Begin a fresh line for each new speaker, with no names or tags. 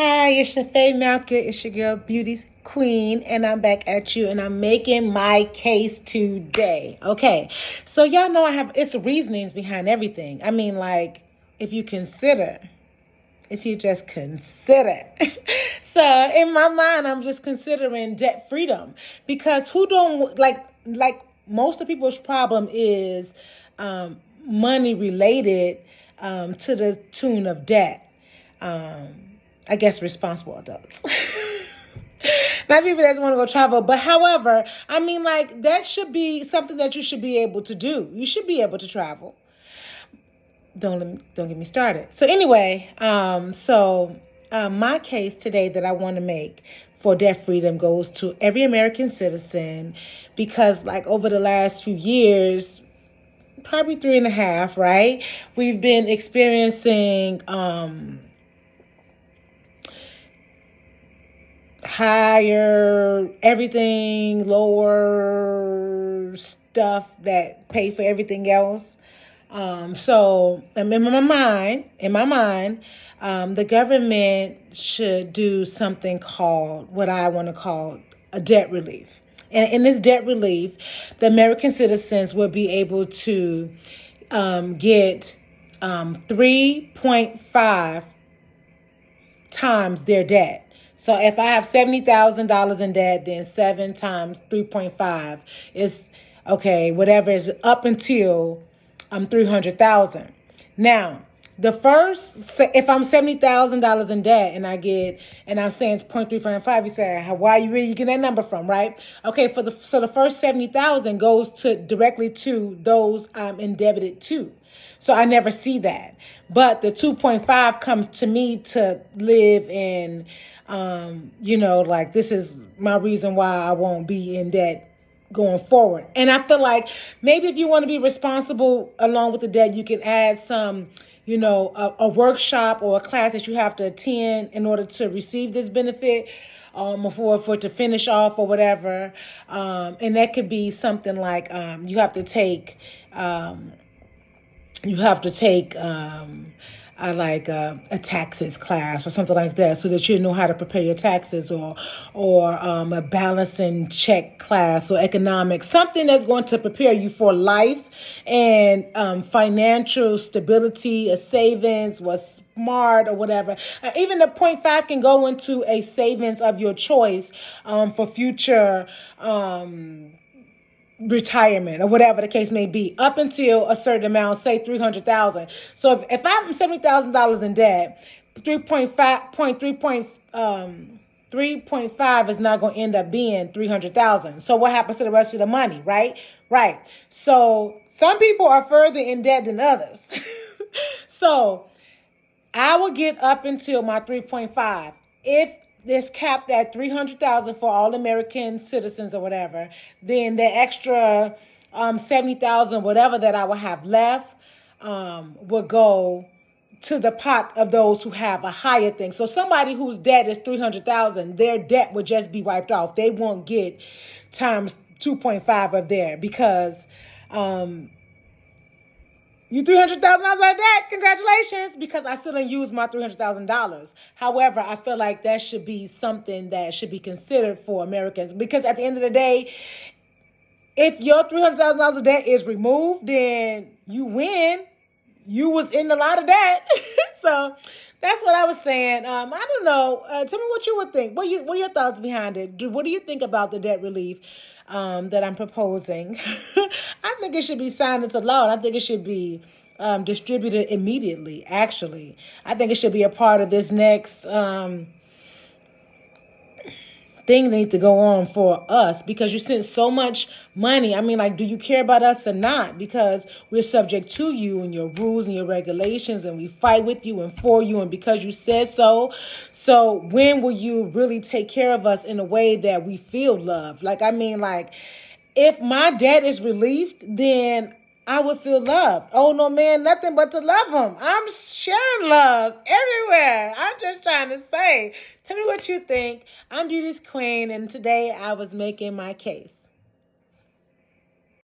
Hi, it's your Faye Malka. It's your girl Beauty's Queen, and I'm back at you, and I'm making my case today. Okay, so y'all know it's reasonings behind everything. I mean, like, if you consider, if you just consider. So in my mind, I'm just considering debt freedom because who don't like most of people's problem is money related to the tune of debt. I guess responsible adults. Not people that want to go travel, but however, I mean, like that should be something that you should be able to do. You should be able to travel. Don't get me started. So anyway, my case today that I want to make for debt freedom goes to every American citizen because, like, over the last few years, probably 3.5, right? We've been experiencing higher everything, lower stuff that pay for everything else. So in my mind, the government should do something called what I want to call a debt relief. And in this debt relief, the American citizens will be able to get 3.5 times their debt. So if I have $70,000 in debt, then 7 times 3.5 is okay. Whatever is up until 300,000. Now, if I'm $70,000 in debt and I'm saying it's 0.355, you say, why are you really getting that number from, right? Okay, so the first 70,000 goes directly to those I'm indebted to. So I never see that. But the 2.5 comes to me to live in, like this is my reason why I won't be in debt going forward. And I feel like maybe if you want to be responsible along with the debt, you can add some, a workshop or a class that you have to attend in order to receive this benefit. For it to finish off or whatever. And that could be something like you have to take a taxes class or something like that, so that you know how to prepare your taxes, or a balancing check class or economics, something that's going to prepare you for life and financial stability, a savings, what's smart or whatever. Even the 0.5 can go into a savings of your choice for future retirement or whatever the case may be, up until a certain amount, say 300,000. So if I'm $70,000 in debt, 3.5 is not going to end up being 300,000. So what happens to the rest of the money, right? Right. So some people are further in debt than others. So I will get up until my 3.5. If it's capped at 300,000 for all American citizens or whatever, then the extra 70,000, whatever that I will have left, will go to the pot of those who have a higher thing. So somebody whose debt is 300,000, their debt would just be wiped off. They won't get times 2.5 of there because you $300,000 out of debt. Congratulations, because I still didn't use my $300,000. However, I feel like that should be something that should be considered for Americans, because at the end of the day, if your $300,000 of debt is removed, then you win. You was in a lot of debt. So that's what I was saying. I don't know. Tell me what you would think. What are your thoughts behind it? What do you think about the debt relief that I'm proposing? I think it should be signed into law. And I think it should be distributed immediately, actually. I think it should be a part of this next thing that needs to go on for us, because you send so much money. I mean, like, do you care about us or not? Because we're subject to you and your rules and your regulations, and we fight with you and for you and because you said so. So when will you really take care of us in a way that we feel loved? Like, I mean, like, if my debt is relieved, then I would feel loved. Oh, no, man, nothing but to love him. I'm sharing love everywhere. I'm just trying to say. Tell me what you think. I'm Beauty's Queen, and today I was making my case.